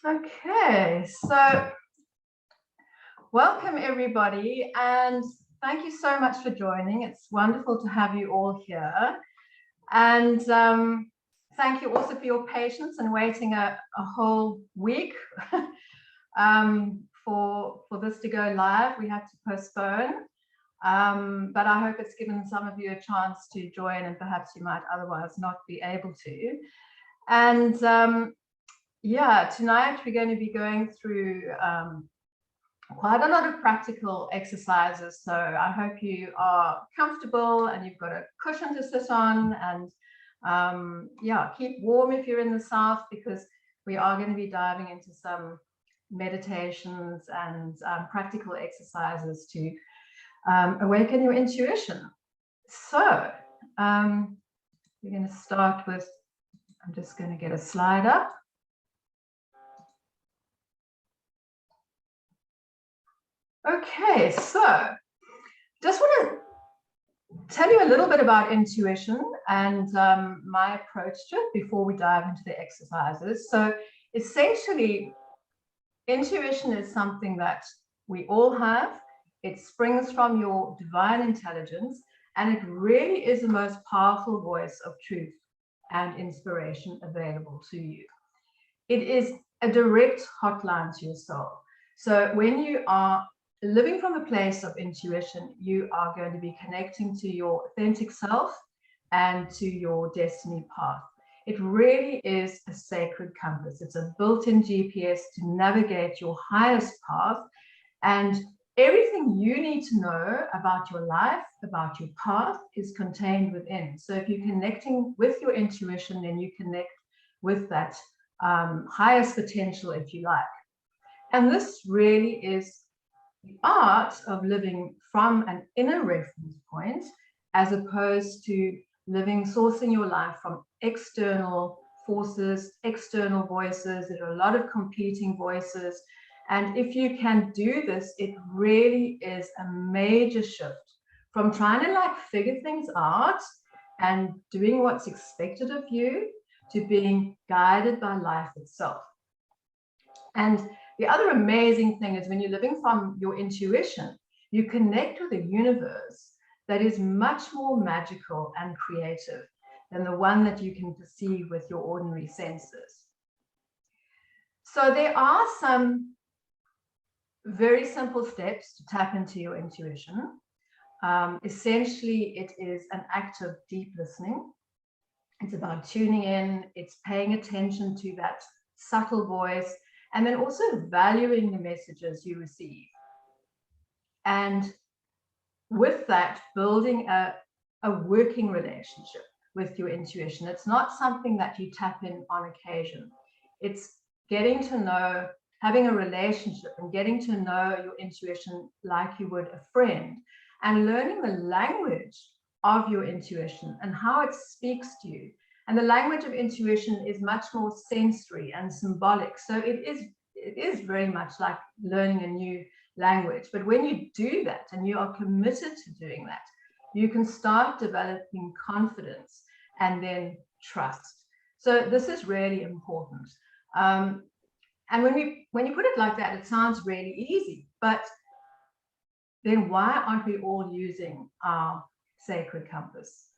Okay, so welcome everybody, and thank you so much for joining. It's wonderful to have you all here, and thank you also for your patience and waiting a whole week for this to go live. We had to postpone, but I hope it's given some of you a chance to join, and perhaps you might otherwise not be able to. And yeah, tonight we're going to be going through quite a lot of practical exercises. So I hope you are comfortable and you've got a cushion to sit on, and yeah, keep warm if you're in the south, because we are going to be diving into some meditations and practical exercises to awaken your intuition. So we're going to start with, I'm just going to get a slide up. Okay, so just want to tell you a little bit about intuition and my approach to it before we dive into the exercises. So essentially, intuition is something that we all have. It springs from your divine intelligence, and it really is the most powerful voice of truth and inspiration available to you. It is a direct hotline to your soul. So when you are living from a place of intuition, you are going to be connecting to your authentic self and to your destiny path. It really is a sacred compass. It's a built-in GPS to navigate your highest path, and everything you need to know about your life, about your path, is contained within. So if you're connecting with your intuition, then you connect with that highest potential, if you like. And this really is the art of living from an inner reference point, as opposed to sourcing your life from external forces, external voices. There are a lot of competing voices. And if you can do this, it really is a major shift from trying to figure things out and doing what's expected of you to being guided by life itself. And the other amazing thing is, when you're living from your intuition, you connect with a universe that is much more magical and creative than the one that you can perceive with your ordinary senses. So there are some very simple steps to tap into your intuition. Essentially, it is an act of deep listening. It's about tuning in, it's paying attention to that subtle voice, and then also valuing the messages you receive. And with that, building a working relationship with your intuition. It's not something that you tap in on occasion. It's getting to know, having a relationship and getting to know your intuition like you would a friend, and learning the language of your intuition and how it speaks to you. And the language of intuition is much more sensory and symbolic. So it is very much like learning a new language. But when you do that and you are committed to doing that, you can start developing confidence and then trust. So this is really important. And when you put it like that, it sounds really easy. But then why aren't we all using our sacred compass?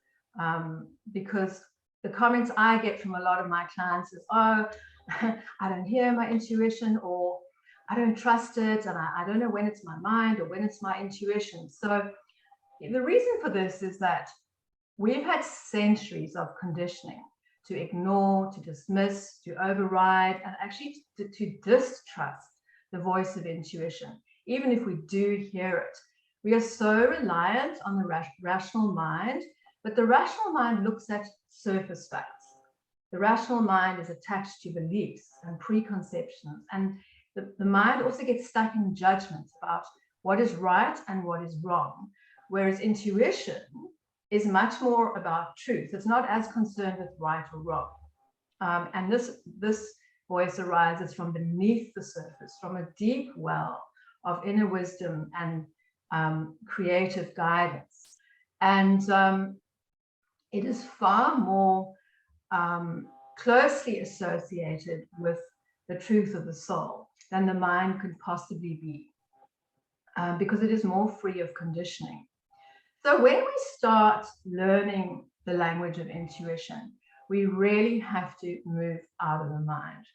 Because the comments I get from a lot of my clients is, oh, I don't hear my intuition, or I don't trust it, and I don't know when it's my mind or when it's my intuition. So the reason for this is that we've had centuries of conditioning to ignore, to dismiss, to override, and actually to distrust the voice of intuition, even if we do hear it. We are so reliant on the rational mind, but the rational mind looks at surface facts. The rational mind is attached to beliefs and preconceptions, and the mind also gets stuck in judgments about what is right and what is wrong, whereas intuition is much more about truth. It's not as concerned with right or wrong. And this voice arises from beneath the surface, from a deep well of inner wisdom and creative guidance. And it is far more closely associated with the truth of the soul than the mind could possibly be, because it is more free of conditioning. So when we start learning the language of intuition, we really have to move out of the mind.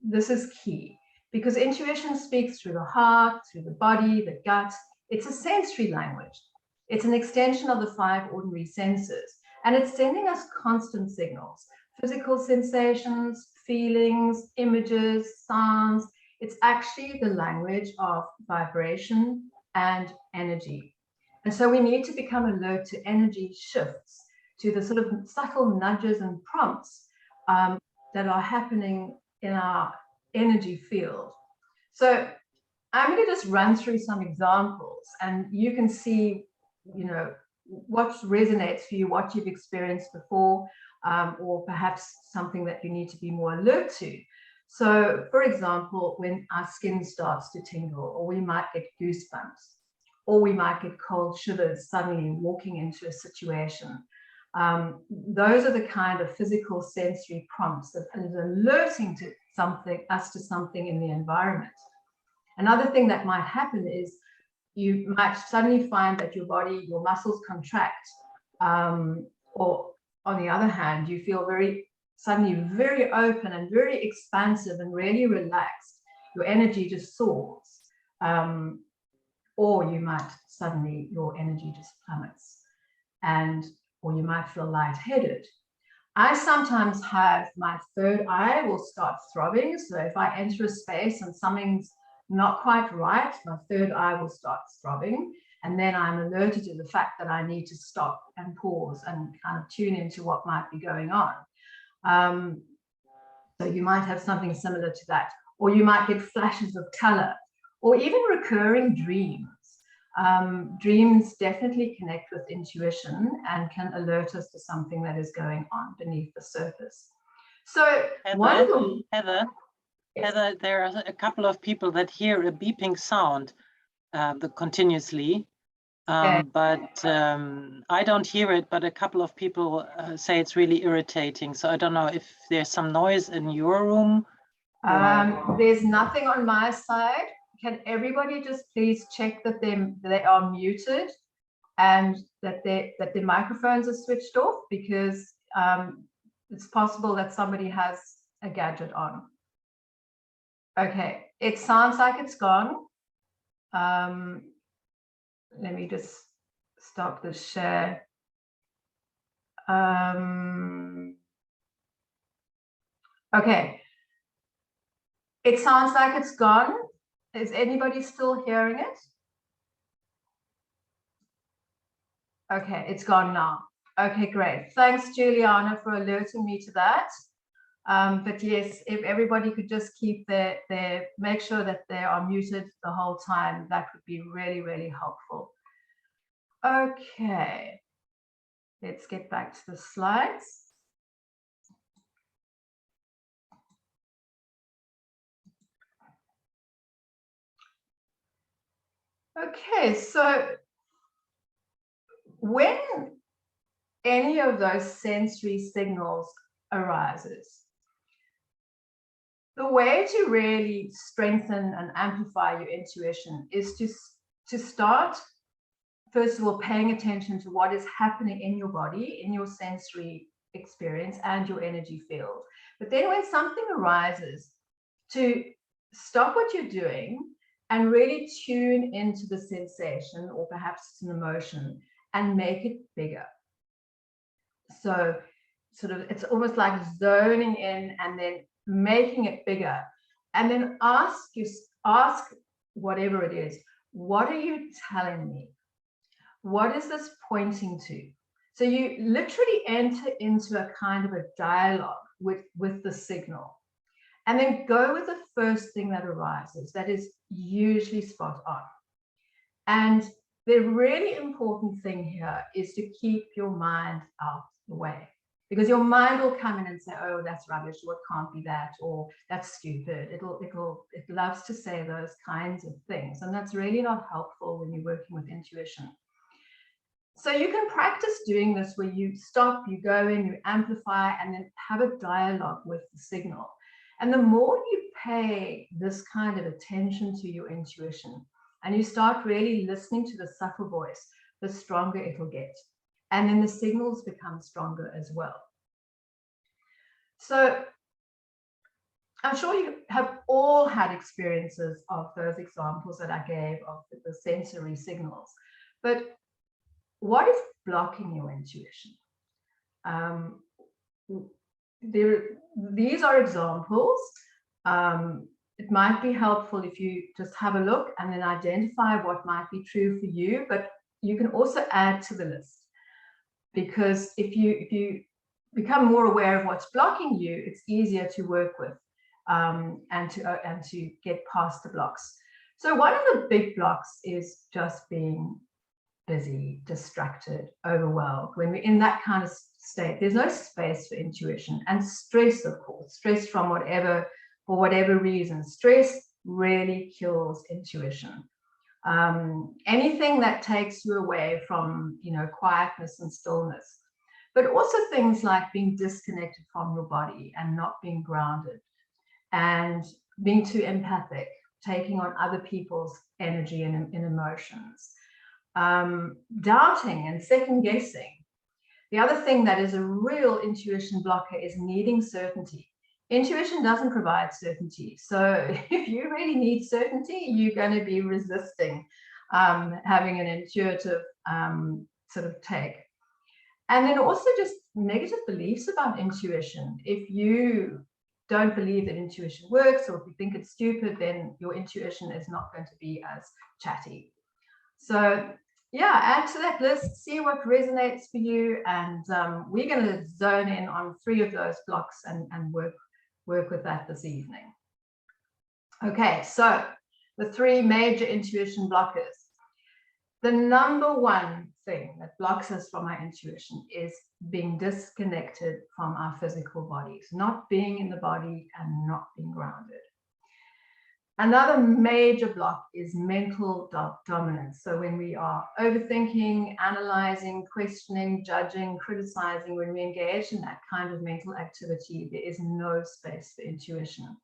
This is key, because intuition speaks through the heart, through the body, the gut. It's a sensory language. It's an extension of the 5 ordinary senses, and it's sending us constant signals, physical sensations, feelings, images, sounds. It's actually the language of vibration and energy. And so we need to become alert to energy shifts, to the sort of subtle nudges and prompts that are happening in our energy field. So I'm going to just run through some examples, and you can see, you know, what resonates for you, what you've experienced before, or perhaps something that you need to be more alert to. So, for example, when our skin starts to tingle, or we might get goosebumps, or we might get cold shivers suddenly walking into a situation. Those are the kind of physical sensory prompts that is alerting to us to something in the environment. Another thing that might happen is you might suddenly find that your body, your muscles contract, or on the other hand, you feel suddenly very open and very expansive and really relaxed. Your energy just soars. Or you might suddenly, your energy just plummets, or you might feel lightheaded. I sometimes have my third eye will start throbbing. So if I enter a space and something's not quite right, my third eye will start throbbing. And then I'm alerted to the fact that I need to stop and pause and kind of tune into what might be going on. So you might have something similar to that, or you might get flashes of color, or even recurring dreams. Dreams definitely connect with intuition and can alert us to something that is going on beneath the surface. So Heather, there are a couple of people that hear a beeping sound continuously, but I don't hear it, but a couple of people say it's really irritating. So I don't know if there's some noise in your room. There's nothing on my side. Can everybody just please check that they are muted and that their microphones are switched off, because it's possible that somebody has a gadget on. Okay, it sounds like it's gone. Let me just stop the share. Okay, it sounds like it's gone. Is anybody still hearing it? Okay, it's gone now. Okay, great. Thanks, Juliana, for alerting me to that. But yes, if everybody could just keep make sure that they are muted the whole time, that would be really, really helpful. Okay, let's get back to the slides. Okay, so when any of those sensory signals arises, the way to really strengthen and amplify your intuition is to start, first of all, paying attention to what is happening in your body, in your sensory experience and your energy field. But then when something arises, to stop what you're doing and really tune into the sensation, or perhaps it's an emotion, and make it bigger. So sort of, it's almost like zoning in and then making it bigger. And then ask whatever it is, what are you telling me? What is this pointing to? So you literally enter into a kind of a dialogue with the signal. And then go with the first thing that arises, that is usually spot on. And the really important thing here is to keep your mind out the way, because your mind will come in and say, oh, that's rubbish, or it can't be that, or that's stupid. It loves to say those kinds of things. And that's really not helpful when you're working with intuition. So you can practice doing this, where you stop, you go in, you amplify, and then have a dialogue with the signal. And the more you pay this kind of attention to your intuition and you start really listening to the subtle voice, the stronger it'll get. And then the signals become stronger as well. So I'm sure you have all had experiences of those examples that I gave of the sensory signals. But what is blocking your intuition? These are examples. It might be helpful if you just have a look and then identify what might be true for you, but you can also add to the list, because if you become more aware of what's blocking you, it's easier to work with and to get past the blocks. So one of the big blocks is just being busy, distracted, overwhelmed. When we're in that kind of state, there's no space for intuition. And stress, of course, stress from for whatever reason, stress really kills intuition. Anything that takes you away from, quietness and stillness, but also things like being disconnected from your body and not being grounded and being too empathic, taking on other people's energy and emotions, doubting and second guessing. The other thing that is a real intuition blocker is needing certainty. Intuition doesn't provide certainty. So if you really need certainty, you're going to be resisting having an intuitive sort of take. And then also just negative beliefs about intuition. If you don't believe that intuition works, or if you think it's stupid, then your intuition is not going to be as chatty. So yeah, add to that list, see what resonates for you. And we're going to zone in on 3 of those blocks and work with that this evening. Okay, so the 3 major intuition blockers. The number one thing that blocks us from our intuition is being disconnected from our physical bodies, not being in the body and not being grounded. Another major block is mental dominance. So when we are overthinking, analyzing, questioning, judging, criticizing, when we engage in that kind of mental activity, there is no space for intuition.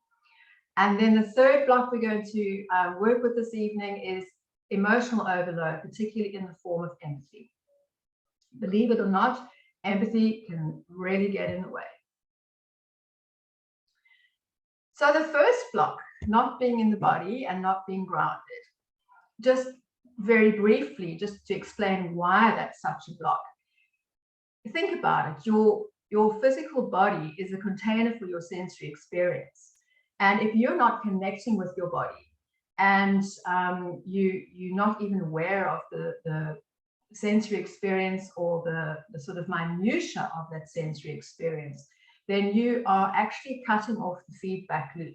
And then the third block we're going to work with this evening is emotional overload, particularly in the form of empathy. Believe it or not, empathy can really get in the way. So the first block, not being in the body and not being grounded, just very briefly, just to explain why that's such a block. Think about it. Your physical body is a container for your sensory experience. And if you're not connecting with your body and you're not even aware of the sensory experience or the sort of minutiae of that sensory experience, then you are actually cutting off the feedback loop.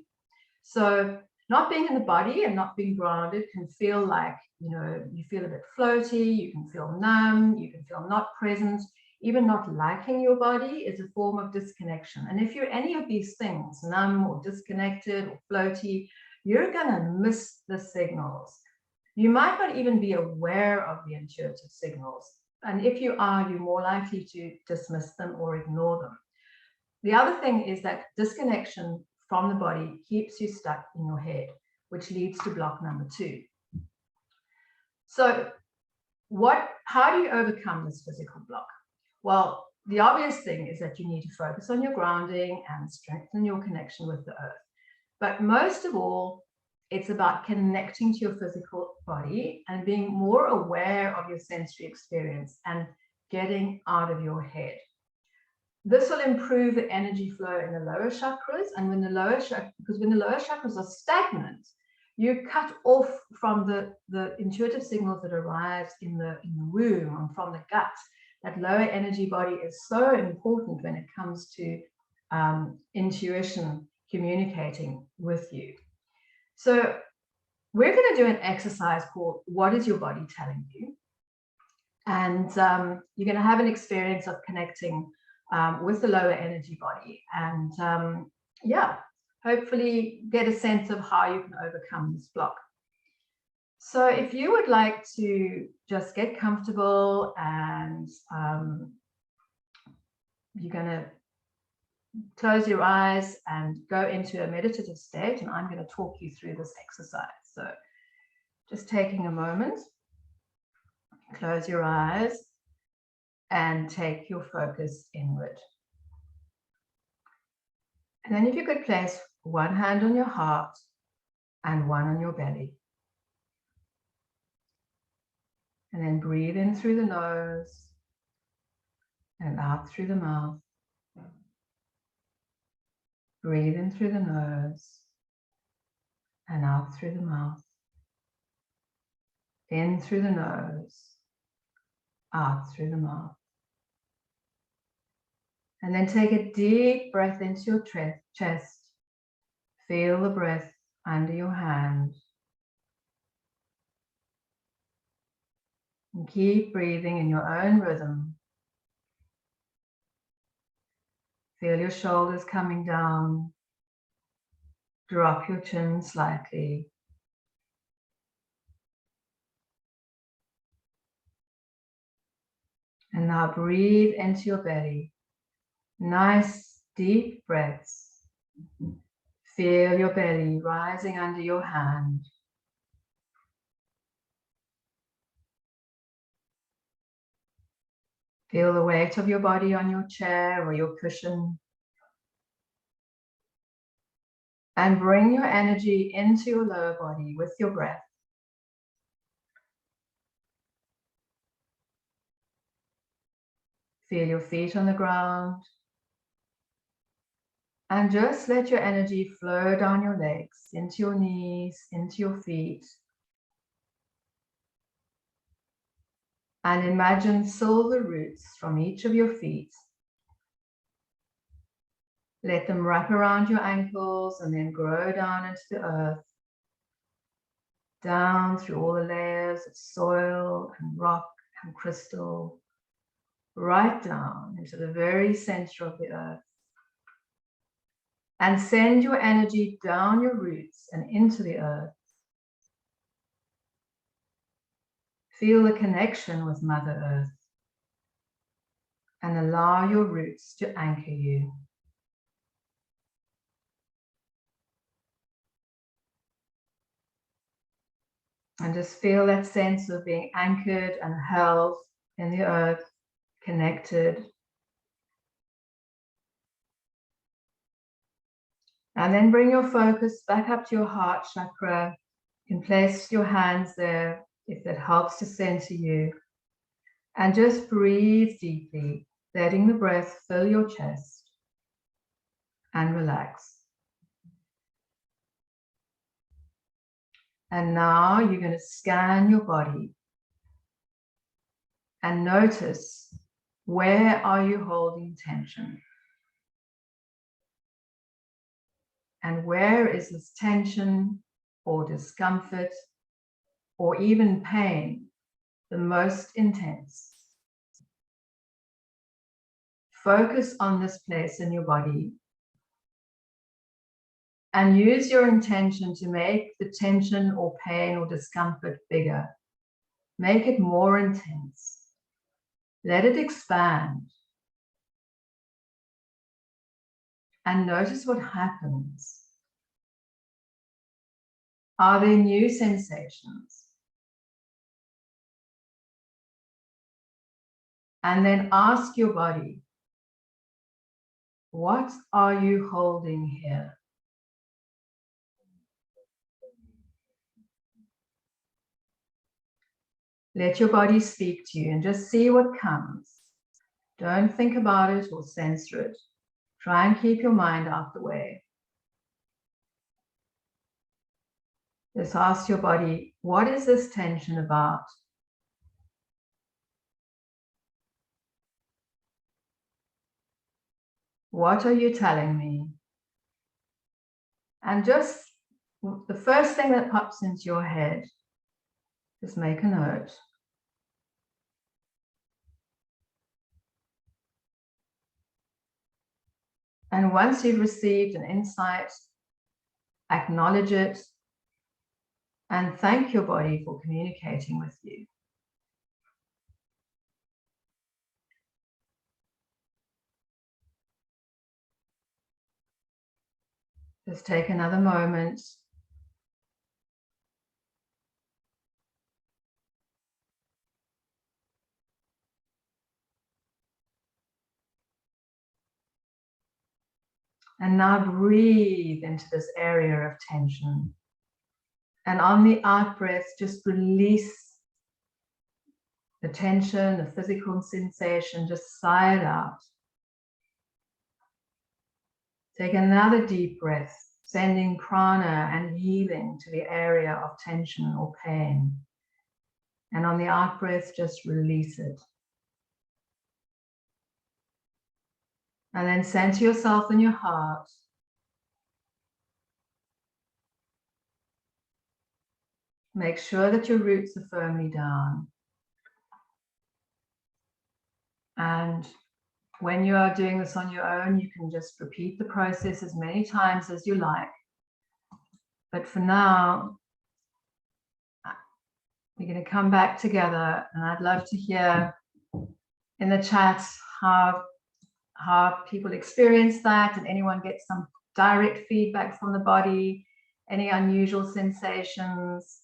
So not being in the body and not being grounded can feel like, you feel a bit floaty, you can feel numb, you can feel not present. Even not liking your body is a form of disconnection. And if you're any of these things, numb or disconnected or floaty, you're going to miss the signals. You might not even be aware of the intuitive signals. And if you are, you're more likely to dismiss them or ignore them. The other thing is that disconnection from the body keeps you stuck in your head, which leads to block number 2. So how do you overcome this physical block? Well, the obvious thing is that you need to focus on your grounding and strengthen your connection with the earth. But most of all, it's about connecting to your physical body and being more aware of your sensory experience and getting out of your head. This will improve the energy flow in the lower chakras. And when the lower chakras are stagnant, you cut off from the intuitive signals that arise in the womb and from the gut. That lower energy body is so important when it comes to intuition communicating with you. So we're going to do an exercise called What is Your Body Telling You? And you're going to have an experience of connecting with the lower energy body and hopefully get a sense of how you can overcome this block. So if you would like to just get comfortable and you're going to close your eyes and go into a meditative state, and I'm going to talk you through this exercise. So just taking a moment, close your eyes and take your focus inward. And then if you could place one hand on your heart and one on your belly. And then breathe in through the nose and out through the mouth. Breathe in through the nose and out through the mouth. In through the nose, out through the mouth. And then take a deep breath into your chest. Feel the breath under your hand. And keep breathing in your own rhythm. Feel your shoulders coming down. Drop your chin slightly. And now breathe into your belly. Nice deep breaths. Feel your belly rising under your hand. Feel the weight of your body on your chair or your cushion. And bring your energy into your lower body with your breath. Feel your feet on the ground. And just let your energy flow down your legs, into your knees, into your feet. And imagine silver roots from each of your feet. Let them wrap around your ankles and then grow down into the earth. Down through all the layers of soil and rock and crystal. Right down into the very center of the earth. And send your energy down your roots and into the earth. Feel the connection with Mother Earth. And allow your roots to anchor you. And just feel that sense of being anchored and held in the earth, connected. And then bring your focus back up to your heart chakra. You can place your hands there if that helps to center you. And just breathe deeply, letting the breath fill your chest. And relax. And now you're going to scan your body. And notice, where are you holding tension? And where is this tension or discomfort or even pain the most intense? Focus on this place in your body and use your intention to make the tension or pain or discomfort bigger. Make it more intense. Let it expand. And notice what happens. Are there new sensations? And then ask your body, what are you holding here? Let your body speak to you and just see what comes. Don't think about it or censor it. Try and keep your mind out the way. Just ask your body, what is this tension about? What are you telling me? And just the first thing that pops into your head, just make a note. And once you've received an insight, acknowledge it and thank your body for communicating with you. Just take another moment. And now breathe into this area of tension. And on the out breath, just release the tension, the physical sensation, just sigh it out. Take another deep breath, sending prana and healing to the area of tension or pain. And on the out breath, just release it. And then center yourself in your heart. Make sure that your roots are firmly down. And when you are doing this on your own, you can just repeat the process as many times as you like. But for now, we're going to come back together, and I'd love to hear in the chat how people experience that, and anyone gets some direct feedback from the body, any unusual sensations.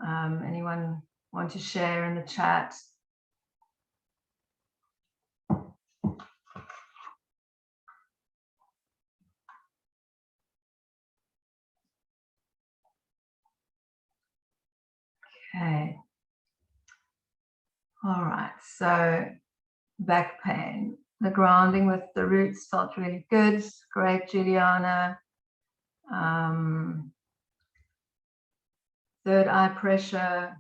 Anyone want to share in the chat? Okay. All right, so back pain. The grounding with the roots felt really good. Great, Juliana. Third eye pressure.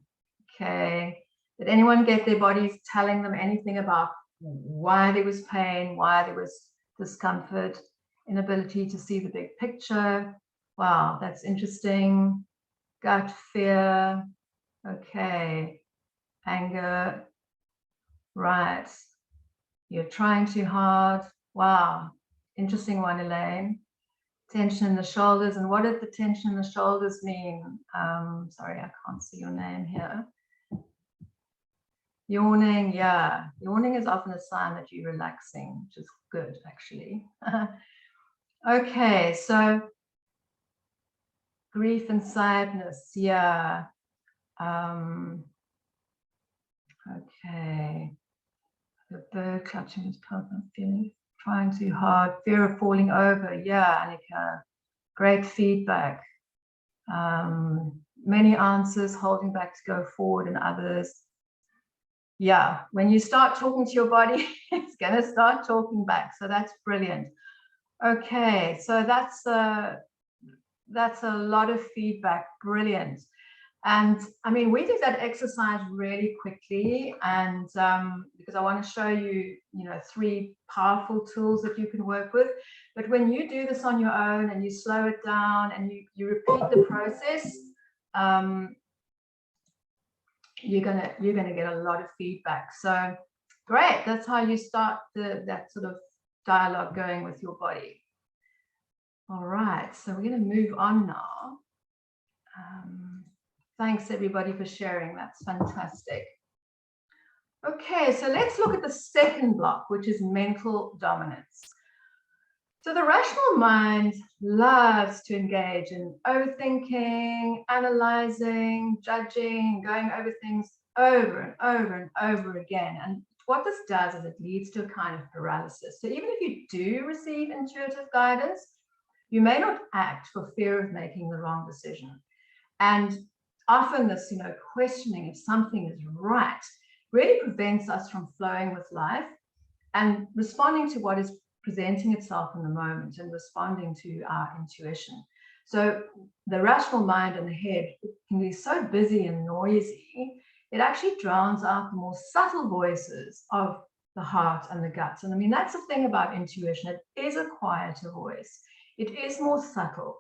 Okay. Did anyone get their bodies telling them anything about why there was pain, why there was discomfort, inability to see the big picture? Wow, that's interesting. Gut fear. Okay. Anger. Right. You're trying too hard. Wow. Interesting one, Elaine. Tension in the shoulders. And what did the tension in the shoulders mean? Sorry, I can't see your name here. Yawning, yeah. Yawning is often a sign that you're relaxing, which is good, actually. Okay, so grief and sadness, yeah. Okay. The bird clutching his pelvis, feeling, trying too hard, fear of falling over, yeah, Annika. Great feedback. Many answers, holding back to go forward, and others. Yeah, when you start talking to your body, it's going to start talking back. So that's brilliant. Okay, so that's a lot of feedback. Brilliant. And I mean, we did that exercise really quickly, and because I want to show you, 3 powerful tools that you can work with. But when you do this on your own and you slow it down and you repeat the process, you're gonna get a lot of feedback. So great, that's how you start that sort of dialogue going with your body. All right, so we're going to move on now. Thanks everybody for sharing. That's fantastic. Okay, so let's look at the second block, which is mental dominance. So the rational mind loves to engage in overthinking, analyzing, judging, going over things over and over and over again. And what this does is it leads to a kind of paralysis. So even if you do receive intuitive guidance, you may not act for fear of making the wrong decision. And often this, questioning if something is right really prevents us from flowing with life and responding to what is presenting itself in the moment and responding to our intuition. So the rational mind and the head can be so busy and noisy, it actually drowns out the more subtle voices of the heart and the guts. And I mean, that's the thing about intuition. It is a quieter voice. It is more subtle.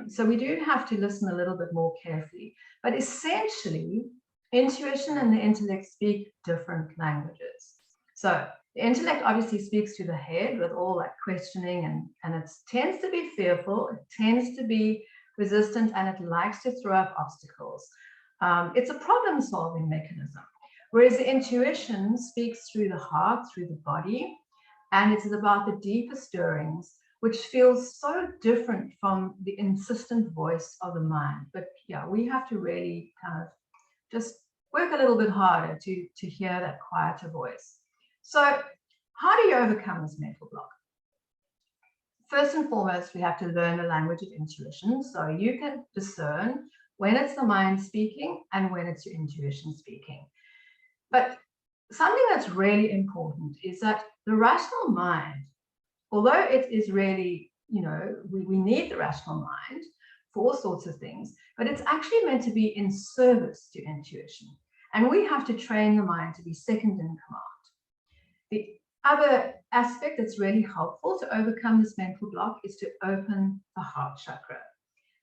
So we do have to listen a little bit more carefully. But essentially, intuition and the intellect speak different languages. So the intellect obviously speaks to the head with all that questioning, and it tends to be fearful, it tends to be resistant, and it likes to throw up obstacles. It's a problem-solving mechanism, whereas the intuition speaks through the heart, through the body, and it is about the deeper stirrings, which feels so different from the insistent voice of the mind. But yeah, we have to really kind of just work a little bit harder to hear that quieter voice. So how do you overcome this mental block? First and foremost, we have to learn the language of intuition, so you can discern when it's the mind speaking and when it's your intuition speaking. But something that's really important is that the rational mind, although it is really, you know, we need the rational mind for all sorts of things, but it's actually meant to be in service to intuition. And we have to train the mind to be second in command. The other aspect that's really helpful to overcome this mental block is to open the heart chakra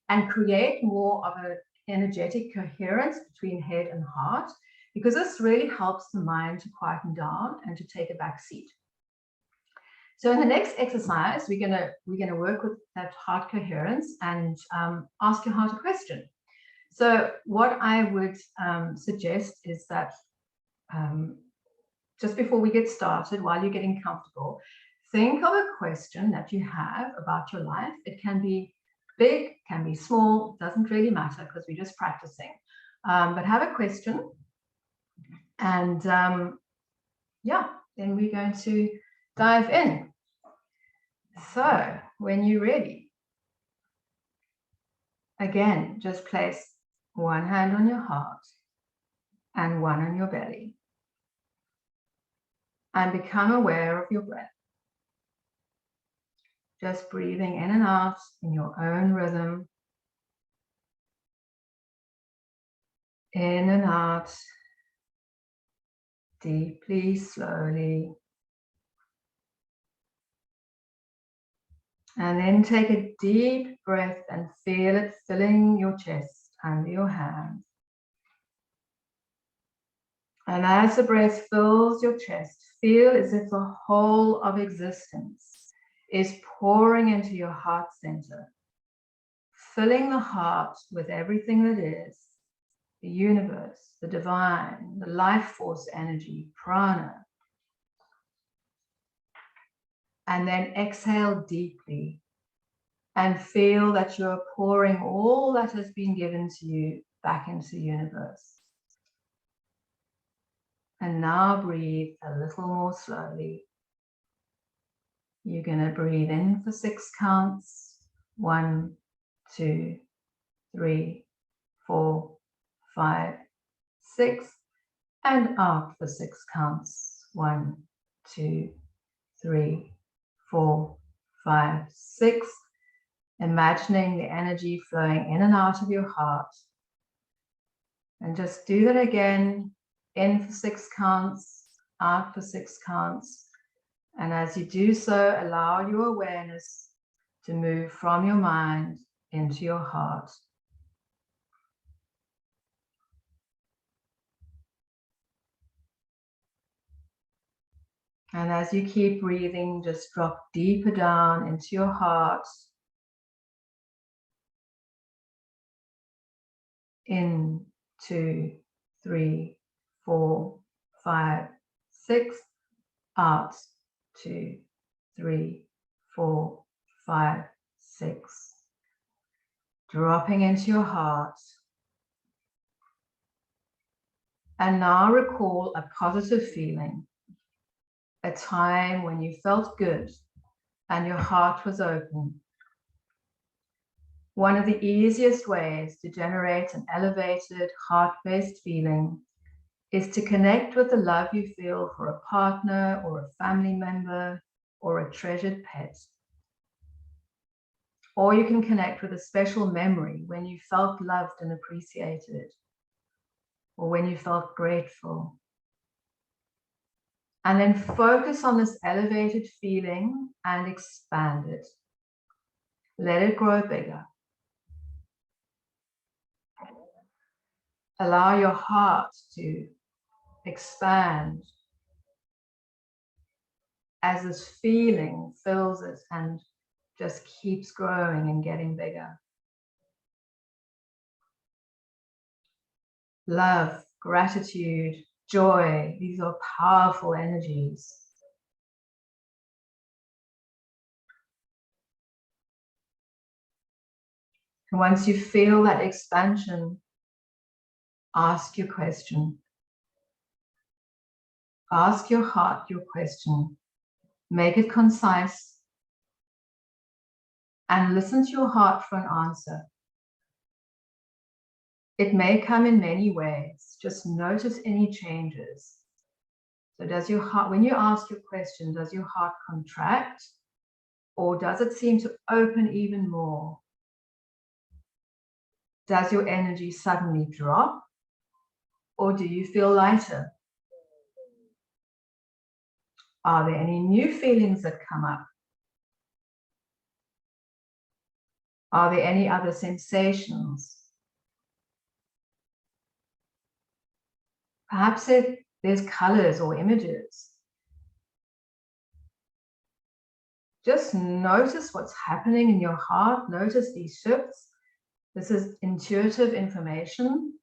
and create more of an energetic coherence between head and heart, because this really helps the mind to quieten down and to take a back seat. So in the next exercise, we're gonna work with that heart coherence and ask your heart a question. So what I would suggest is that just before we get started, while you're getting comfortable, think of a question that you have about your life. It can be big, can be small, doesn't really matter because we're just practicing. But have a question, and yeah, then we're going to dive in. So when you're ready, again, just place one hand on your heart and one on your belly, and become aware of your breath. Just breathing in and out in your own rhythm. In and out, deeply, slowly. And then take a deep breath and feel it filling your chest under your hands. And as the breath fills your chest, feel as if the whole of existence is pouring into your heart center, filling the heart with everything that is, the universe, the divine, the life force energy, prana. And then exhale deeply and feel that you're pouring all that has been given to you back into the universe. And now breathe a little more slowly. You're going to breathe in for 6 counts. 1, 2, 3, 4, 5, 6. And out for 6 counts. 1, 2, 3, 4, 5, 6. Imagining the energy flowing in and out of your heart. And just do that again. In for 6 counts, out for 6 counts. And as you do so, allow your awareness to move from your mind into your heart. And as you keep breathing, just drop deeper down into your heart. In, 2, 3, 4, 5, 6. Out, 2, 3, 4, 5, 6. Dropping into your heart. And now recall a positive feeling, a time when you felt good and your heart was open. One of the easiest ways to generate an elevated, heart-based feeling is to connect with the love you feel for a partner or a family member or a treasured pet. Or you can connect with a special memory when you felt loved and appreciated, or when you felt grateful. And then focus on this elevated feeling and expand it. Let it grow bigger. Allow your heart to expand as this feeling fills it and just keeps growing and getting bigger. Love, gratitude, joy, these are powerful energies. And once you feel that expansion, ask your question. Ask your heart your question. Make it concise. And listen to your heart for an answer. It may come in many ways. Just notice any changes. So does your heart, when you ask your question, does your heart contract? Or does it seem to open even more? Does your energy suddenly drop? Or do you feel lighter? Are there any new feelings that come up? Are there any other sensations? Perhaps there's colors or images. Just notice what's happening in your heart. Notice these shifts. This is intuitive information.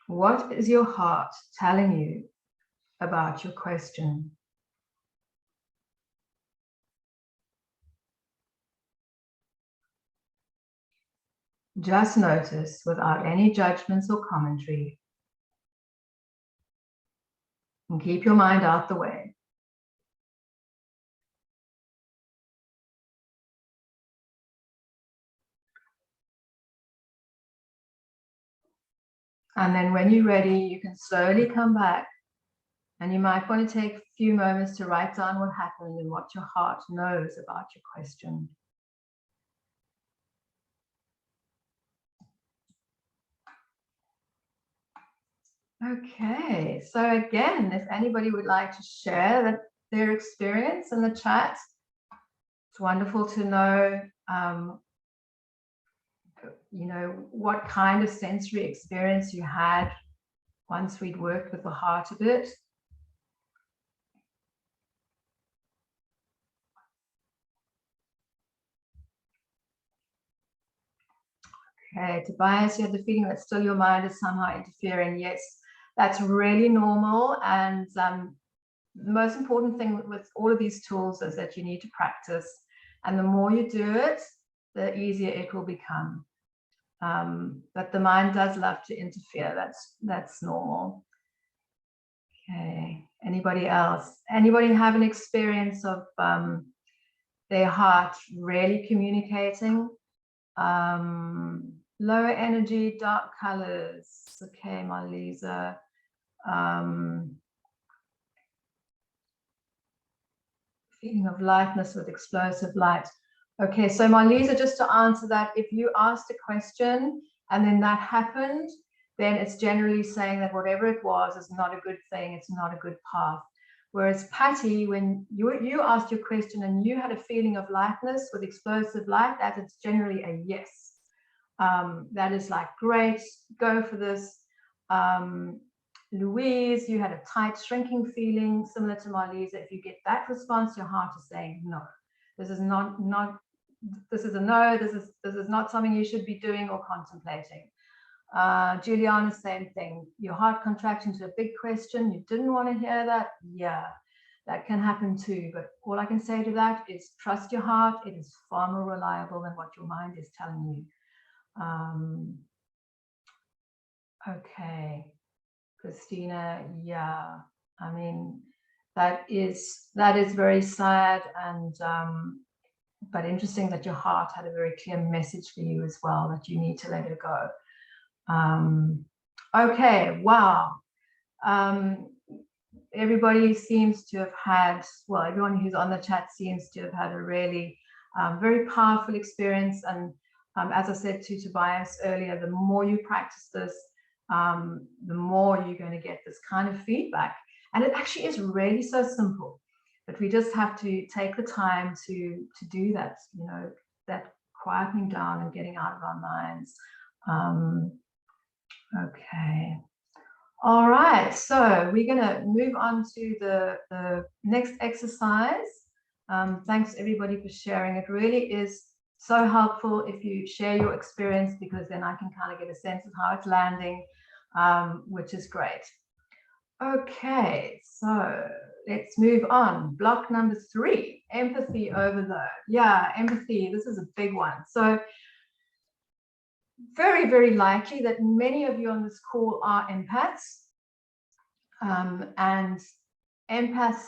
What is your heart telling you about your question? Just notice without any judgments or commentary. And keep your mind out the way. And then when you're ready, you can slowly come back. And you might want to take a few moments to write down what happened and what your heart knows about your question. Okay, so again, if anybody would like to share their experience in the chat, it's wonderful to know, what kind of sensory experience you had once we'd worked with the heart a bit. Okay, Tobias, you had the feeling that still your mind is somehow interfering. Yes, that's really normal. And the most important thing with all of these tools is that you need to practice. And the more you do it, the easier it will become. But the mind does love to interfere. That's normal. Okay, anybody else? Anybody have an experience of their heart really communicating? Lower energy, dark colors. Okay, Marlisa. Feeling of lightness with explosive light. Okay, so Marlisa, just to answer that, if you asked a question and then that happened, then it's generally saying that whatever it was is not a good thing, it's not a good path. Whereas Patty, when you asked your question and you had a feeling of lightness with explosive light, that is generally a yes. That is like, great, go for this. Louise, you had a tight shrinking feeling similar to Marlisa. If you get that response, your heart is saying no. This is not this is a no, this is not something you should be doing or contemplating. Juliana, same thing. Your heart contracts into a big question. You didn't want to hear that. Yeah, that can happen too. But all I can say to that is trust your heart. It is far more reliable than what your mind is telling you. Okay, Christina, yeah, I mean, that is very sad, and but interesting that your heart had a very clear message for you as well, that you need to let it go. Okay, wow. Everybody seems to have had, well, everyone who's on the chat seems to have had a really very powerful experience. And as I said to Tobias earlier, the more you practice this, the more you're going to get this kind of feedback. And it actually is really so simple, but we just have to take the time to do that, that quietening down and getting out of our minds. Okay. All right, so we're going to move on to the next exercise. Thanks everybody for sharing. It really is so helpful if you share your experience, because then I can kind of get a sense of how it's landing, which is great. Okay, so let's move on. Block number 3, empathy overload. Yeah, empathy, this is a big one. So very, very likely that many of you on this call are empaths. And empaths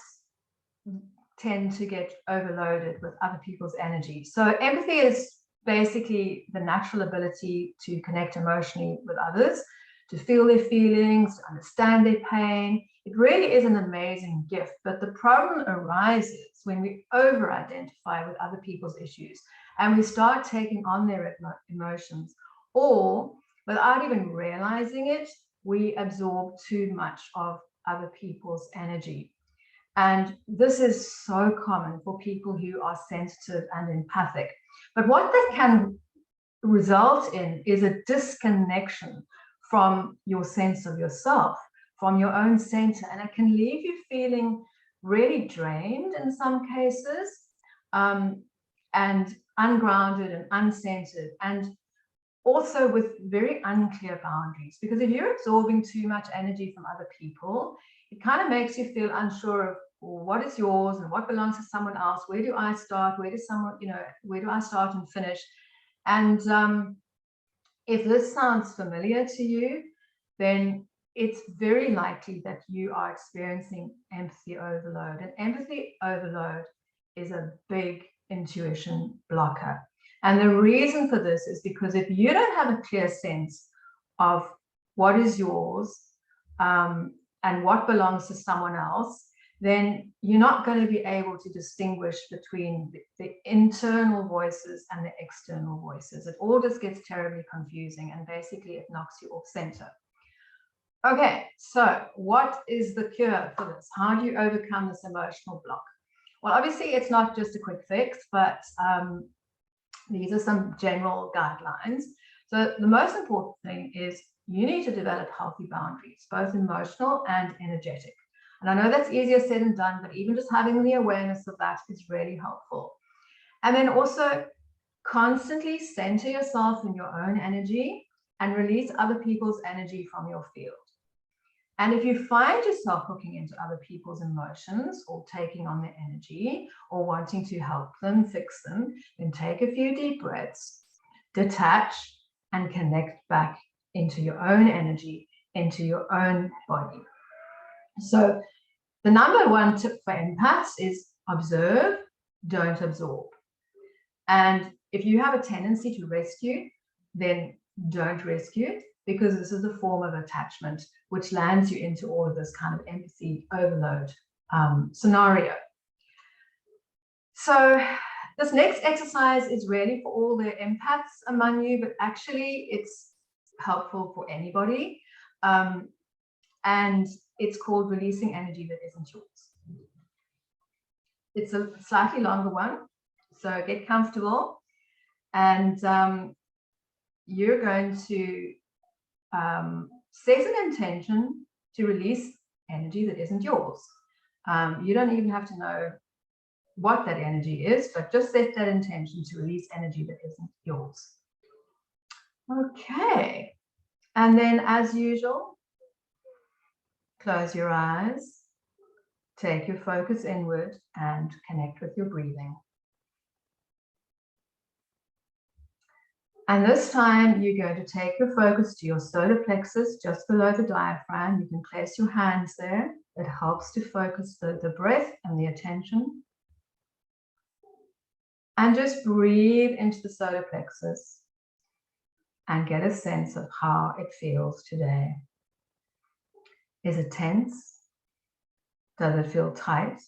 tend to get overloaded with other people's energy. So empathy is basically the natural ability to connect emotionally with others, to feel their feelings, to understand their pain. It really is an amazing gift, but the problem arises when we over-identify with other people's issues and we start taking on their emotions, or without even realizing it, we absorb too much of other people's energy. And this is so common for people who are sensitive and empathic. But what that can result in is a disconnection from your sense of yourself, from your own center. And it can leave you feeling really drained in some cases, and ungrounded and uncentered, and also with very unclear boundaries. Because if you're absorbing too much energy from other people, it kind of makes you feel unsure of what is yours and what belongs to someone else. Where do I start? Where does someone, where do I start and finish? And if this sounds familiar to you, then it's very likely that you are experiencing empathy overload. And empathy overload is a big intuition blocker. And the reason for this is because if you don't have a clear sense of what is yours and what belongs to someone else, then you're not going to be able to distinguish between the internal voices and the external voices. It all just gets terribly confusing, and basically it knocks you off center. Okay, so what is the cure for this? How do you overcome this emotional block? Well, obviously it's not just a quick fix, but these are some general guidelines. So the most important thing is you need to develop healthy boundaries, both emotional and energetic. And I know that's easier said than done, but even just having the awareness of that is really helpful. And then also constantly center yourself in your own energy and release other people's energy from your field. And if you find yourself hooking into other people's emotions or taking on their energy or wanting to help them, fix them, then take a few deep breaths, detach, and connect back into your own energy, into your own body. So the number one tip for empaths is observe, don't absorb. And if you have a tendency to rescue, then don't rescue, because this is a form of attachment which lands you into all of this kind of empathy overload scenario. So this next exercise is really for all the empaths among you, but actually it's helpful for anybody. And it's called releasing energy that isn't yours. It's a slightly longer one, so get comfortable. And you're going to set an intention to release energy that isn't yours. You don't even have to know what that energy is, but just set that intention to release energy that isn't yours. Okay. And then as usual, close your eyes, take your focus inward and connect with your breathing. And this time you're going to take your focus to your solar plexus just below the diaphragm. You can place your hands there. It helps to focus the breath and the attention. And just breathe into the solar plexus and get a sense of how it feels today. Is it tense? Does it feel tight?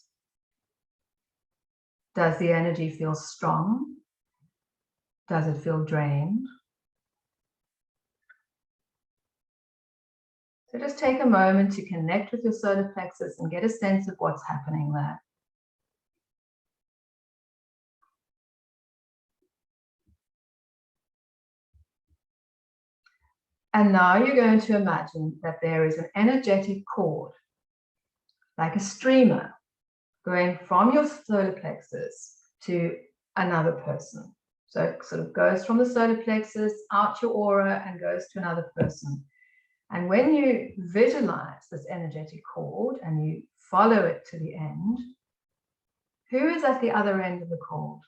Does the energy feel strong? Does it feel drained? So just take a moment to connect with your solar plexus and get a sense of what's happening there. And now you're going to imagine that there is an energetic cord, like a streamer, going from your solar plexus to another person. So it sort of goes from the solar plexus out your aura and goes to another person. And when you visualize this energetic cord and you follow it to the end, who is at the other end of the cord?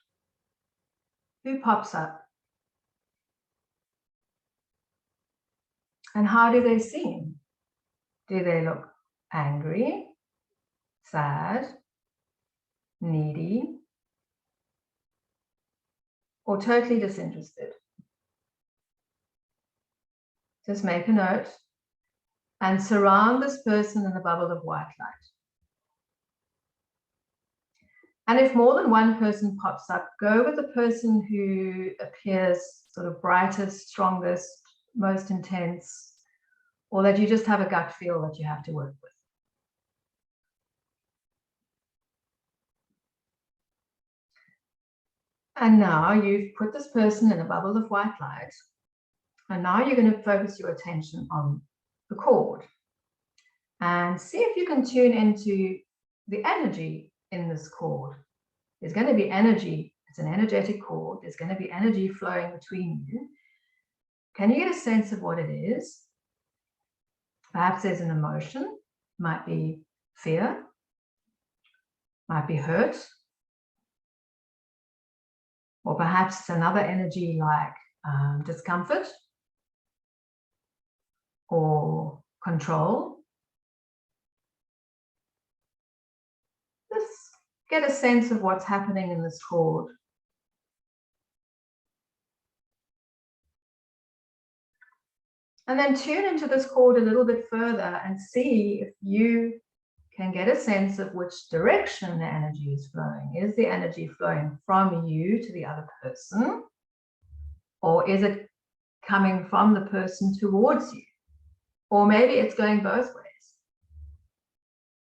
Who pops up? And how do they seem? Do they look angry, sad, needy, or totally disinterested? Just make a note and surround this person in a bubble of white light. And if more than one person pops up, go with the person who appears sort of brightest, strongest, most intense, or that you just have a gut feel that you have to work with. And now you've put this person in a bubble of white light. And now you're going to focus your attention on the cord and see if you can tune into the energy in this cord. There's going to be energy. It's an energetic cord. There's going to be energy flowing between you. Can you get a sense of what it is? Perhaps there's an emotion. Might be fear. Might be hurt. Or perhaps another energy like discomfort or control. Just get a sense of what's happening in this cord. And then tune into this cord a little bit further and see if you can get a sense of which direction the energy is flowing. Is the energy flowing from you to the other person? Or is it coming from the person towards you? Or maybe it's going both ways.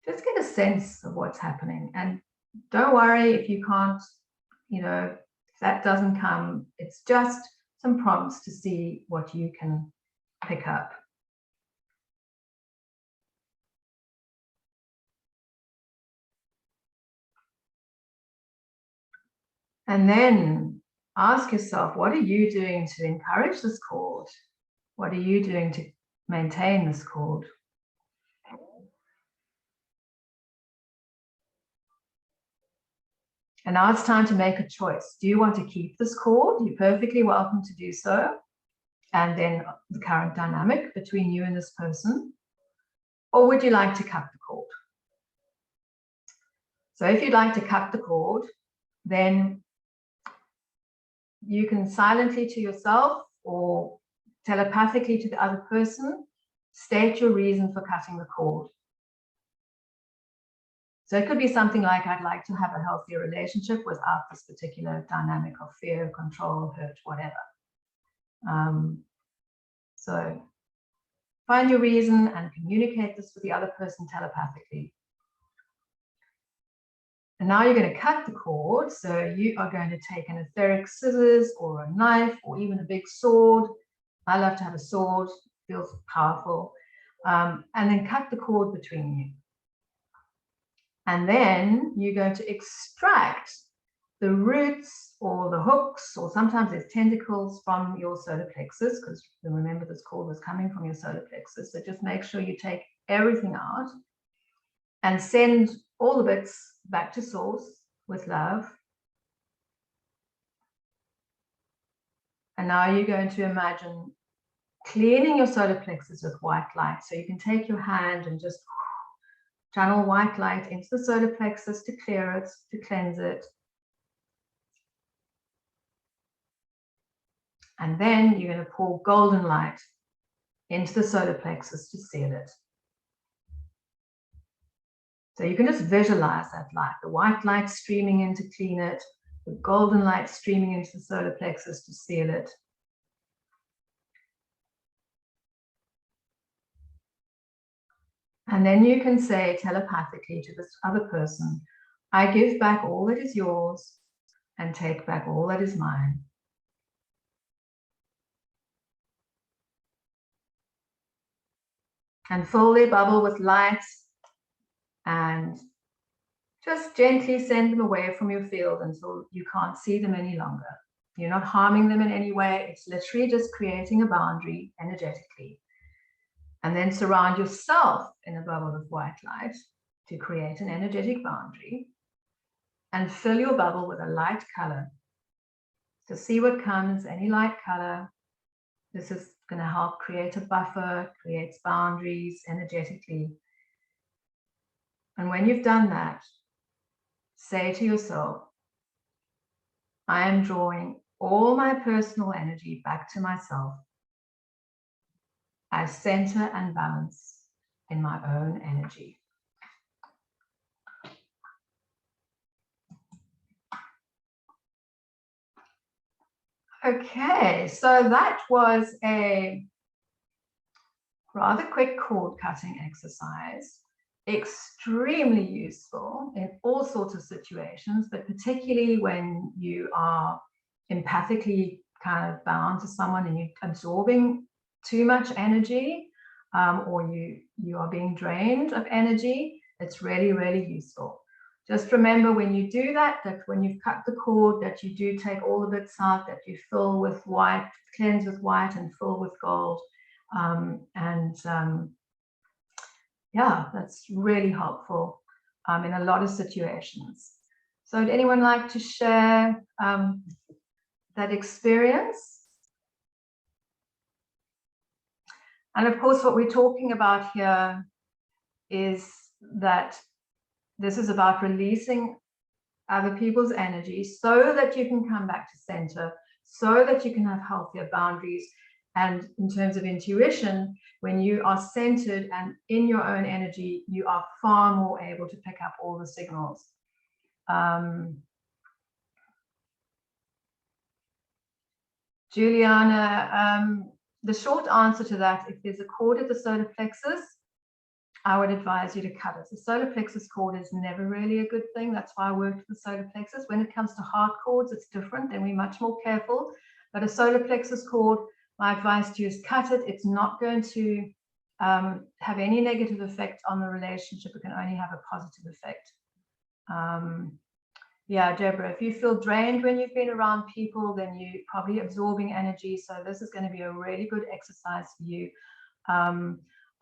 Just get a sense of what's happening. And don't worry if you can't, if that doesn't come. It's just some prompts to see what you can pick up. And then ask yourself, what are you doing to encourage this cord? What are you doing to maintain this cord? And now it's time to make a choice. Do you want to keep this cord? You're perfectly welcome to do so. And then the current dynamic between you and this person. Or would you like to cut the cord? So if you'd like to cut the cord, then you can silently to yourself or telepathically to the other person state your reason for cutting the cord. So it could be something like, I'd like to have a healthier relationship without this particular dynamic of fear, control, hurt, whatever. So find your reason and communicate this with the other person telepathically. And now you're going to cut the cord. So you are going to take an etheric scissors or a knife or even a big sword. I love to have a sword, feels powerful. And then cut the cord between you. And then you're going to extract the roots or the hooks, or sometimes there's tentacles from your solar plexus, because remember this cord was coming from your solar plexus. So just make sure you take everything out and send all the bits back to source with love. And now you're going to imagine cleaning your solar plexus with white light. So you can take your hand and just channel white light into the solar plexus to clear it, to cleanse it. And then you're going to pour golden light into the solar plexus to seal it. So you can just visualize that light, the white light streaming in to clean it, the golden light streaming into the solar plexus to seal it. And then you can say telepathically to this other person, I give back all that is yours and take back all that is mine. And fill their bubble with light and just gently send them away from your field until you can't see them any longer. You're not harming them in any way. It's literally just creating a boundary energetically. And then surround yourself in a bubble of white light to create an energetic boundary and fill your bubble with a light color. So see what comes, any light color. This is going to help create a buffer, creates boundaries energetically. And when you've done that, say to yourself, I am drawing all my personal energy back to myself. I center and balance in my own energy. Okay, so that was a rather quick cord cutting exercise, extremely useful in all sorts of situations, but particularly when you are empathically kind of bound to someone and you're absorbing too much energy, or you are being drained of energy. It's really, really useful. Just remember when you do that, that when you've cut the cord, that you do take all the bits out, that you fill with white, cleanse with white and fill with gold. Yeah, that's really helpful in a lot of situations. So would anyone like to share that experience? And of course, what we're talking about here is that this is about releasing other people's energy so that you can come back to center, so that you can have healthier boundaries. And in terms of intuition, when you are centered and in your own energy, you are far more able to pick up all the signals. Juliana, the short answer to that, if there's a cord at the solar plexus, I would advise you to cut it. The solar plexus cord is never really a good thing. That's why I worked with the solar plexus. When it comes to heart cords, it's different and we're much more careful. But a solar plexus cord, my advice to you is cut it. It's not going to have any negative effect on the relationship. It can only have a positive effect. Yeah, Deborah, if you feel drained when you've been around people, then you're probably absorbing energy. So this is going to be a really good exercise for you.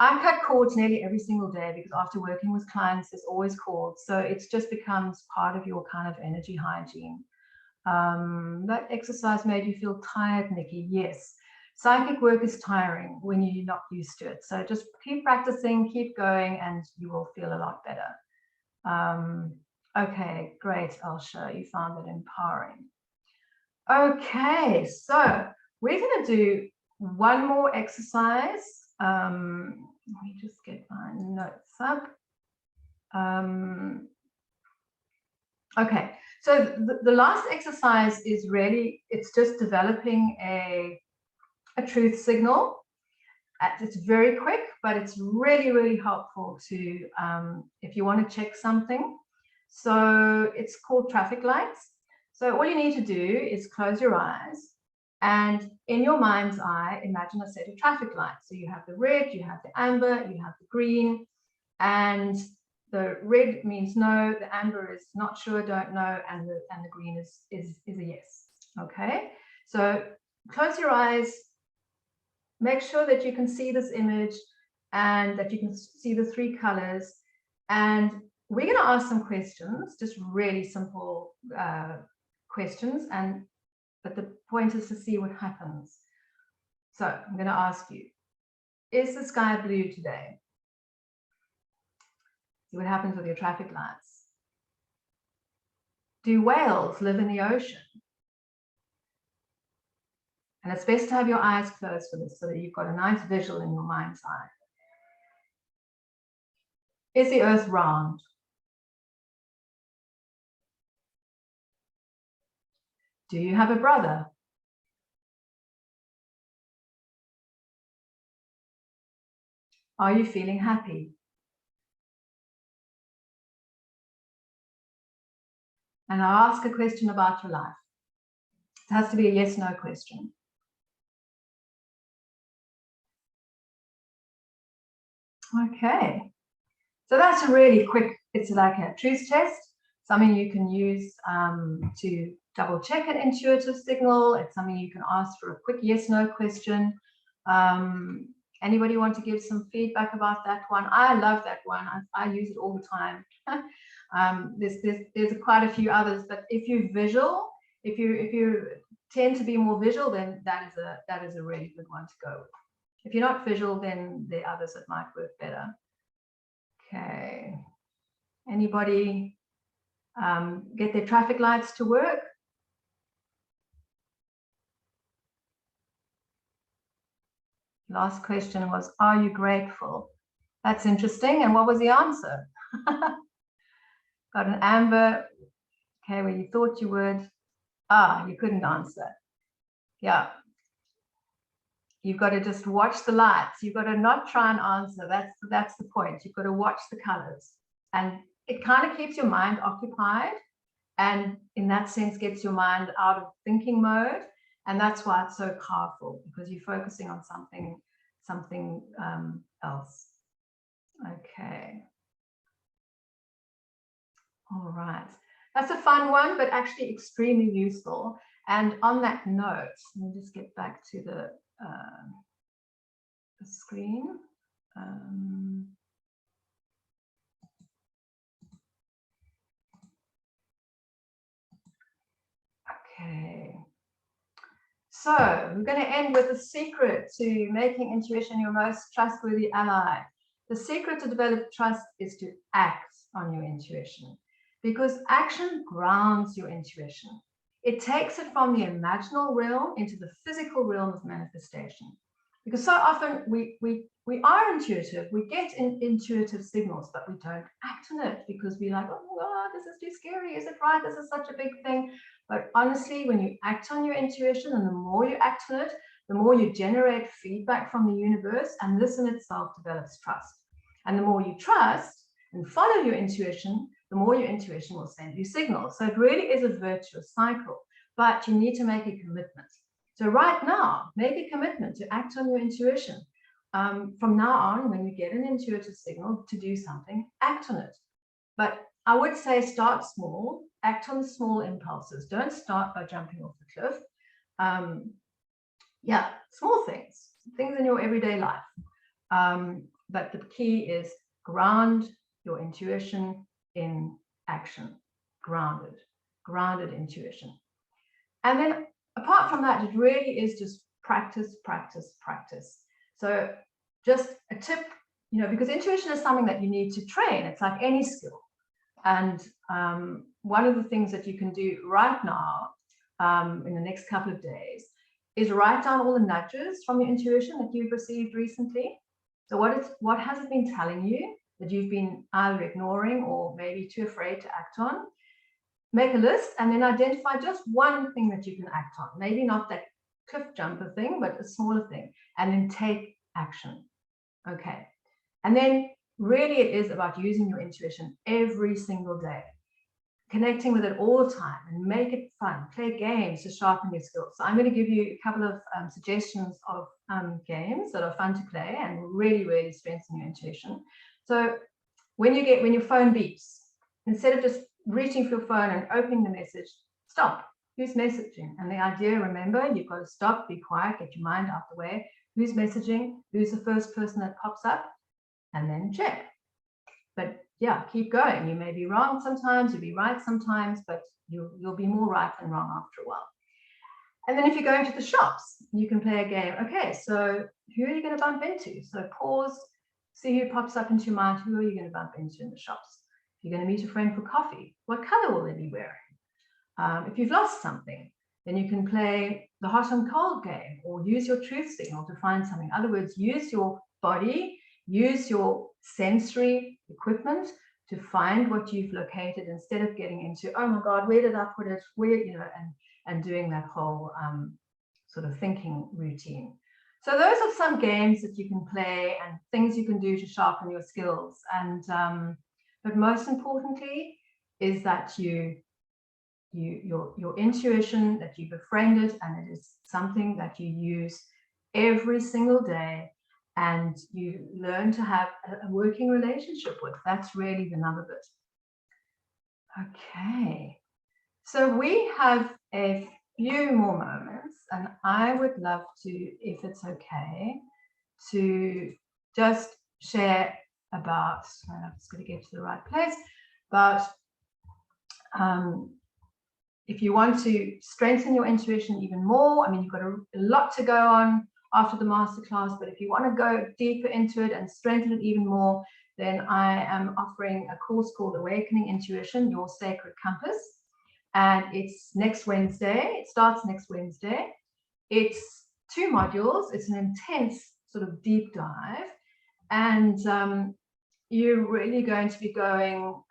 I cut cords nearly every single day because after working with clients, there's always cords. So it just becomes part of your kind of energy hygiene. That exercise made you feel tired, Nikki. Yes. Psychic work is tiring when you're not used to it. So just keep practicing, keep going, and you will feel a lot better. Okay, great, Elsha. You found it empowering. Okay, so we're going to do one more exercise. Let me just get my notes up. Okay, so the last exercise is really, it's just developing a truth signal. It's very quick, but it's really, really helpful to, if you want to check something. So it's called traffic lights. So all you need to do is close your eyes and in your mind's eye, imagine a set of traffic lights. So you have the red, you have the amber, you have the green, and the red means no, the amber is not sure, don't know, and the green is a yes. Okay, so close your eyes, make sure that you can see this image and that you can see the three colors, and we're going to ask some questions, just really simple questions, but the point is to see what happens. So I'm going to ask you, is the sky blue today? See what happens with your traffic lights. Do whales live in the ocean? And it's best to have your eyes closed for this so that you've got a nice visual in your mind's eye. Is the earth round? Do you have a brother? Are you feeling happy? And I'll ask a question about your life. It has to be a yes/no question. Okay, so that's a really quick, it's like a truth test, something you can use to double check an intuitive signal. It's something you can ask for a quick yes/no question. Anybody want to give some feedback about that one? I love that one. I use it all the time. There's quite a few others, but if you're visual, if you tend to be more visual, then that is a really good one to go with. If you're not visual, then there are others that might work better. Okay. Anybody get their traffic lights to work? Last question was, are you grateful? That's interesting. And what was the answer? Got an amber. Okay, well, you thought you would. You couldn't answer. Yeah. You've got to just watch the lights. You've got to not try and answer. That's the point. You've got to watch the colors. And it kind of keeps your mind occupied. And in that sense, gets your mind out of thinking mode. And that's why it's so powerful, because you're focusing on something else. Okay. All right. That's a fun one, but actually extremely useful. And on that note, let me just get back to the screen. Okay. So we're going to end with the secret to making intuition your most trustworthy ally. The secret to develop trust is to act on your intuition, because action grounds your intuition. It takes it from the imaginal realm into the physical realm of manifestation. Because so often we are intuitive, we get intuitive signals, but we don't act on it because we're like, oh God, this is too scary. Is it right? This is such a big thing. But honestly, when you act on your intuition, and the more you act on it, the more you generate feedback from the universe, and this in itself develops trust. And the more you trust and follow your intuition, the more your intuition will send you signals. So it really is a virtuous cycle, but you need to make a commitment. So right now, make a commitment to act on your intuition. From now on, when you get an intuitive signal to do something, act on it. But I would say start small, act on small impulses. Don't start by jumping off the cliff. Yeah, small things in your everyday life. But the key is ground your intuition in action, grounded intuition. And then apart from that, it really is just practice. So just a tip, because intuition is something that you need to train. It's like any skill. And one of the things that you can do right now in the next couple of days is write down all the nudges from your intuition that you've received recently. So what has it been telling you that you've been either ignoring or maybe too afraid to act on? Make a list and then identify just one thing that you can act on. Maybe not that cliff jumper thing, but a smaller thing, and then take action. Okay. And then really it is about using your intuition every single day, connecting with it all the time, and make it fun. Play games to sharpen your skills. So I'm going to give you a couple of suggestions of games that are fun to play and really, really strengthen your intuition. So when your phone beeps, instead of just reaching for your phone and opening the message, stop. Who's messaging? And the idea, remember, you've got to stop, be quiet, get your mind out the way. Who's messaging? Who's the first person that pops up? And then check. But yeah, keep going. You may be wrong sometimes, you'll be right sometimes, but you'll be more right than wrong after a while. And then if you're going to the shops, you can play a game. Okay, so who are you going to bump into? So pause, see who pops up into your mind. Who are you going to bump into in the shops? If you're going to meet a friend for coffee, what color will they be wearing? If you've lost something, then you can play the hot and cold game, or use your truth signal to find something. In other words, use your body, use your sensory equipment to find what you've located, instead of getting into, oh my God, where did I put it? Where, and doing that whole sort of thinking routine. So those are some games that you can play and things you can do to sharpen your skills. And but most importantly is that your intuition, that you befriend it, and it is something that you use every single day, and you learn to have a working relationship with. That's really the nub of it. Okay, so we have a few more moments, and I would love to, if it's okay, to just share about, I'm just going to get to the right place, but if you want to strengthen your intuition even more, I mean, you've got a lot to go on after the masterclass, but if you want to go deeper into it and strengthen it even more, then I am offering a course called Awakening Intuition, Your Sacred Compass. And it's next Wednesday. It starts next Wednesday. It's 2 modules. It's an intense sort of deep dive. And you're really going to be going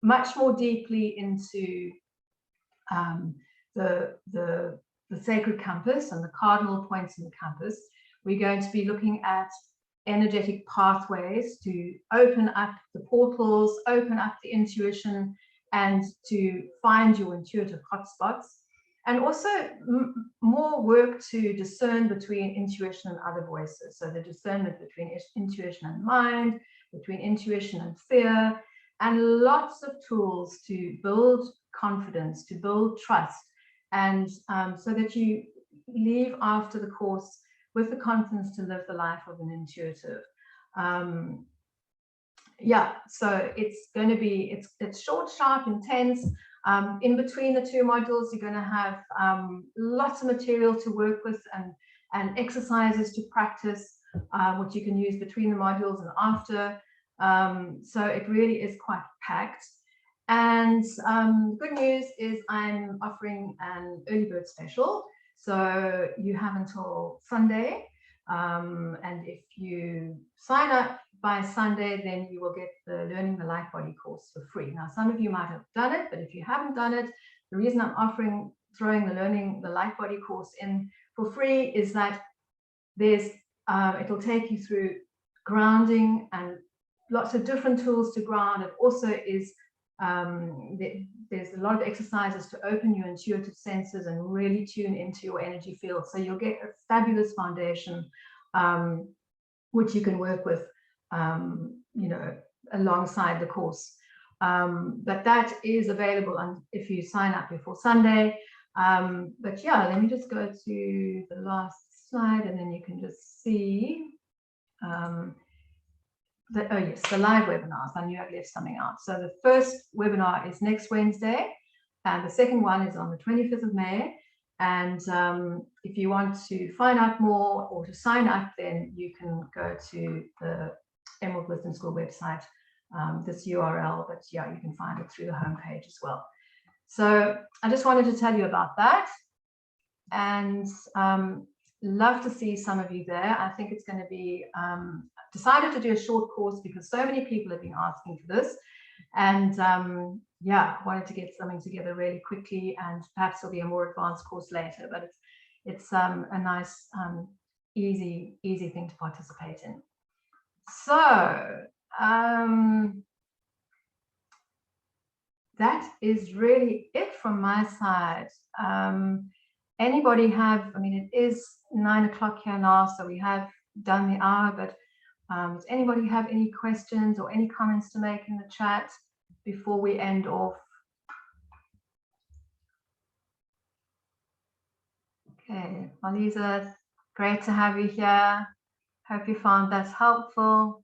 much more deeply into the sacred compass and the cardinal points in the compass. We're going to be looking at energetic pathways to open up the portals, open up the intuition, and to find your intuitive hotspots, and also more work to discern between intuition and other voices. So the discernment between intuition and mind, between intuition and fear, and lots of tools to build confidence, to build trust, and so that you leave after the course with the confidence to live the life of an intuitive. Yeah, so it's going to be, it's short, sharp, intense. In between the 2 modules, you're going to have lots of material to work with and exercises to practice, which you can use between the modules and after. So it really is quite packed. And good news is I'm offering an early bird special. So you have until Sunday. And if you sign up by Sunday, then you will get the Learning the Light Body course for free. Now, some of you might have done it, but if you haven't done it, the reason I'm throwing the Learning the Light Body course in for free is that there's it'll take you through grounding and lots of different tools to ground. It also is there's a lot of exercises to open your intuitive senses and really tune into your energy field. So you'll get a fabulous foundation, which you can work with, you know, alongside the course. But that is available if you sign up before Sunday. But yeah, let me just go to the last slide, and then you can just see. Oh yes, the live webinars. I knew I'd left something out. So the first webinar is next Wednesday, and the second one is on the 25th of May. And if you want to find out more or to sign up, then you can go to the Emerald Wisdom School website, this URL, but yeah, you can find it through the homepage as well. So I just wanted to tell you about that, and love to see some of you there. I think it's going to be decided to do a short course because so many people have been asking for this, and yeah, wanted to get something together really quickly, and perhaps there'll be a more advanced course later, but it's a nice easy thing to participate in. So that is really it from my side. Anybody have, I mean, it is 9 o'clock here now, so we have done the hour, but does anybody have any questions or any comments to make in the chat before we end off? Okay, Malisa, great to have you here. Hope you found that helpful.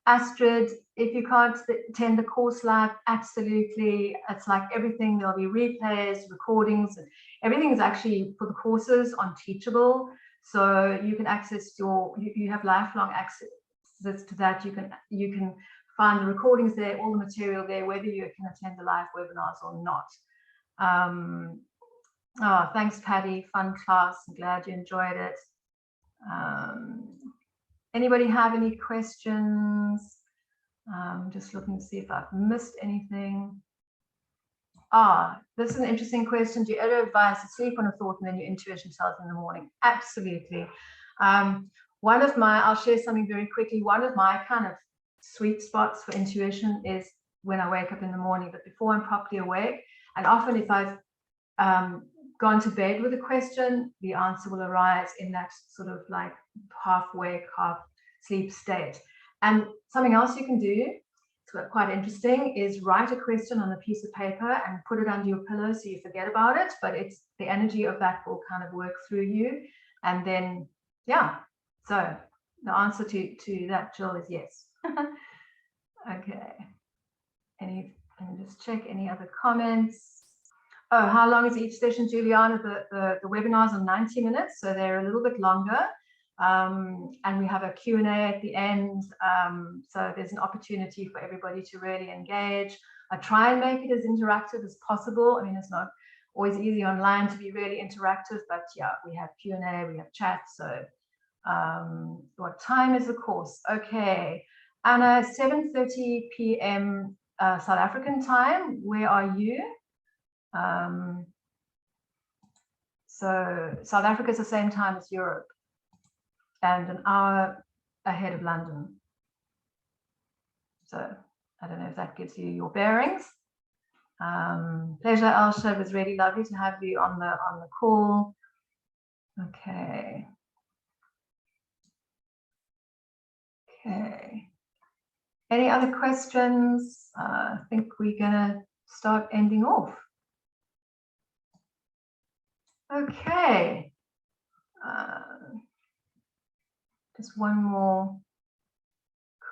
Astrid, if you can't attend the course live, absolutely. It's like everything, there'll be replays, recordings, and everything is actually for the courses on Teachable. So you can access you have lifelong access to that. You can find the recordings there, all the material there, whether you can attend the live webinars or not. Oh, thanks, Patty. Fun class. I'm glad you enjoyed it. Anybody have any questions? Just looking to see if I've missed anything. This is an interesting question. Do you ever advise to sleep on a thought and then your intuition tells in the morning? Absolutely. I'll share something very quickly. One of my kind of sweet spots for intuition is when I wake up in the morning, but before I'm properly awake. And often if I've gone to bed with a question, the answer will arise in that sort of like half wake, half sleep state. And something else you can do, it's quite interesting, is write a question on a piece of paper and put it under your pillow so you forget about it, but it's the energy of that will kind of work through you. And then yeah, so the answer to that, Jill, is yes. Okay. Let me just check any other comments. Oh, how long is each session, Juliana? The webinars are 90 minutes, so they're a little bit longer. And we have a Q&A at the end. So there's an opportunity for everybody to really engage. I try and make it as interactive as possible. I mean, it's not always easy online to be really interactive, but yeah, we have Q&A, we have chat. So what time is the course? Okay, Anna, 7:30 p.m. South African time. Where are you? So South Africa is the same time as Europe and an hour ahead of London. So I don't know if that gives you your bearings. Pleasure, Elsha. It was really lovely to have you on the call. Okay. Okay. Any other questions? I think we're gonna start ending off. Okay. Just one more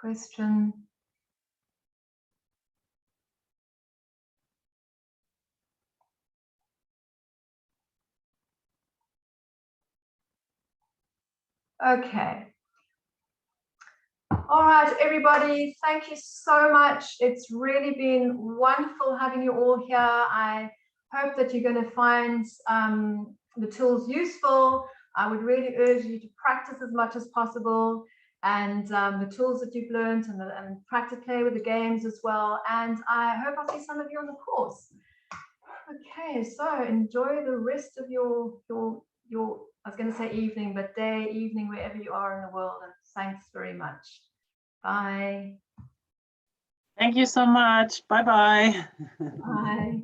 question. Okay. All right, everybody, thank you so much. It's really been wonderful having you all here. I hope that you're going to find the tools useful. I would really urge you to practice as much as possible, and the tools that you've learned, and practice, play with the games as well. And I hope I'll see some of you on the course. Okay, so enjoy the rest of your I was going to say evening, but day, evening, wherever you are in the world. And thanks very much. Bye. Thank you so much. Bye-bye. Bye.